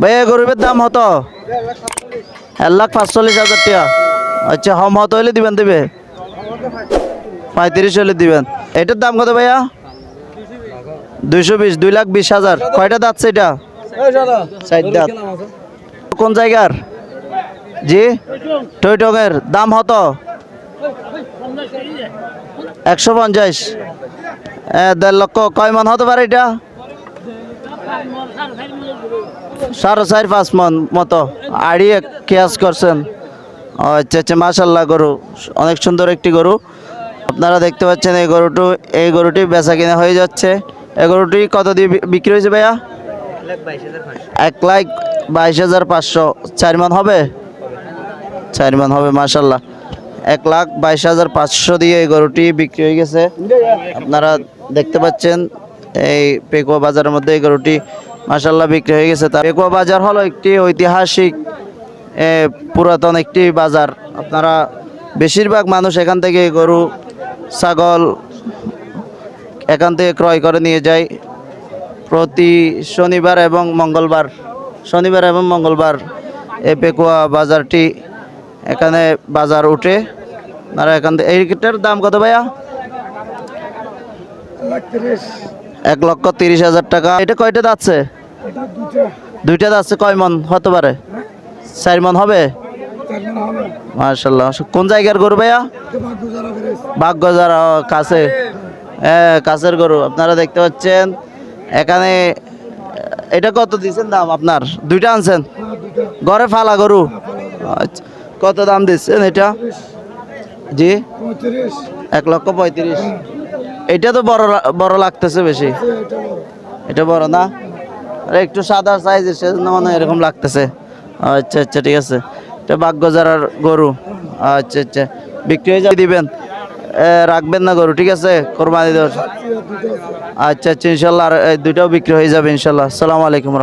ভাইয়া গরুবের দাম হতো 1,45,000 টাকা। আচ্ছা হম হতো হলে দিবেন দেবে 35 হলে দিবেন। এটার দাম কত ভাইয়া? 220, 2,20,000। কয়টা দাঁতছে এটা? 4 দাঁত। কোন জায়গার? জি টইটংয়ের। দাম হতো 150, 1.5 লক্ষ। কয় মন হতে পারে এটা? 4.5 মন মতো আড়িয়ে কেয়াস করছেন। আচ্ছা আচ্ছা মাশাল্লাহ, গরু অনেক সুন্দর একটি গরু। আপনারা দেখতে পাচ্ছেন এই গরুটি বেচা কিনা হয়ে যাচ্ছে। এই গরুটি কত দিয়ে বিক্রি হয়েছে ভাইয়া? 1,22,500। 4 মন হবে? 4 মন হবে মাশাল্লাহ। 1,22,500 দিয়ে এই গরুটি বিক্রি হয়ে গেছে। আপনারা দেখতে পাচ্ছেন এই পেকুয়া বাজারের মধ্যে এই গরুটি মাশাল্লাহ বিক্রি হয়ে গেছে। পেকুয়া বাজার হলো একটি ঐতিহাসিক পুরাতন একটি বাজার। আপনারা বেশিরভাগ মানুষ এখান থেকে গরু ছাগল এখান থেকে ক্রয় করে নিয়ে যায় প্রতি শনিবার এবং মঙ্গলবার এই পেকুয়া বাজারটি এখানে বাজার উঠে। আপনারা এখান থেকে এইটার দাম কত ভাইয়া? 1,30,000 টাকা। এটা কয়টা যাচ্ছে? দুইটা যাচ্ছে। কয় মন হতে পারে? 4 মন হবে মাশাল্লাহ। কোন জায়গার গরু ভাইয়া? বাগবাজার কাছে, কাছের গরু। আপনারা দেখতে পাচ্ছেন এখানে। এটা কত দিচ্ছেন দাম আপনার? দুইটা আনছেন ঘরে ফালা গরু? আচ্ছা কত দাম দিচ্ছেন এটা? জি 1,35,000। এটা তো বড় লাগতেছে বেশি। এটা বড় না, একটু সাদা সাইজের সেজন্য মনে হয় এরকম লাগতেছে। আচ্ছা আচ্ছা ঠিক আছে। এটা বাগবাজারের গরু। আচ্ছা আচ্ছা বিক্রি হয়ে যাবে দিবেন, রাখবেন না গরু? ঠিক আছে কোরবানি দেওয়ার। আচ্ছা আচ্ছা ইনশাল্লাহ। আর এই দুইটাও বিক্রি হয়ে যাবে ইনশাল্লাহ। আসসালামু আলাইকুম।